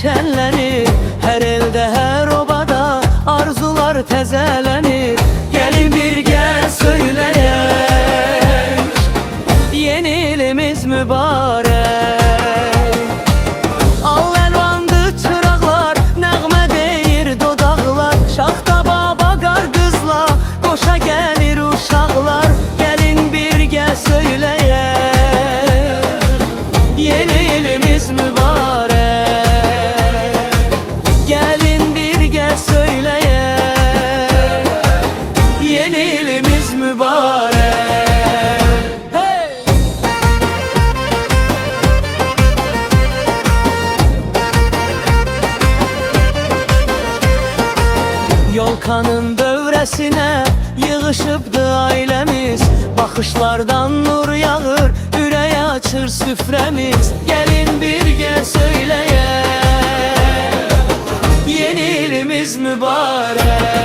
şenlenir. Her elde her obada arzular təzələnir. Gelin birgə söyləyək, yeni ilimiz mübarək. Al əlvandı çıraqlar, nəğmə deyir dodaqlar. Şaxta baba qar qızla, qoşa gəlir uşaqlar. Gelin birgə söyləyək, yeni ilimiz mübarək. Gelin birgə söyləyək, yeni ilimiz mübarək. Hey! Yolkanın dövrəsinə yığışıbdı ailəmiz. Baxışlardan nur yağır, ürəyə açır süfrəmiz. Gelin birgə söyləyək, yeni ilimiz mübarək.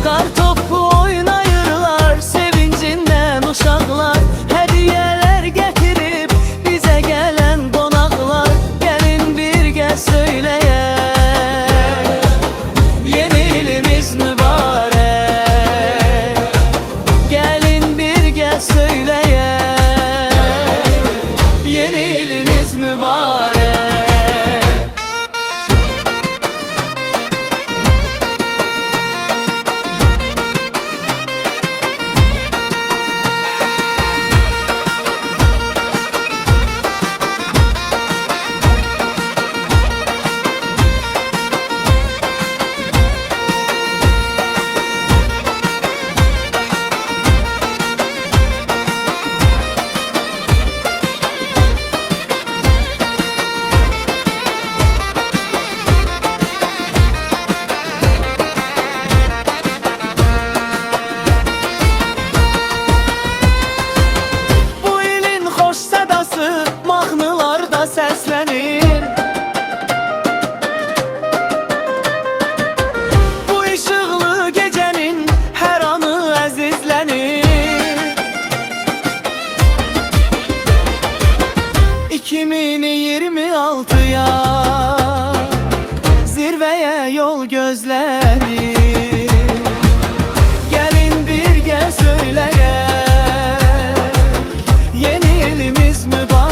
Kartopu oynayırlar, sevincindən uşaqlar. Hədiyələr gətirib bizə gələn qonaqlar. Gelin birgə söyləyək, yeni ilimiz mübarək. Gelin birgə söyləyək, yeni ilimiz mübarək. Mahnılarda səslənir. Bu işıqlı gecənin hər anı əzizlənir. 2026-ya zirvəyə yol gözlənir. Gəlin birgə söyləyək, yeni ilimiz mübarək.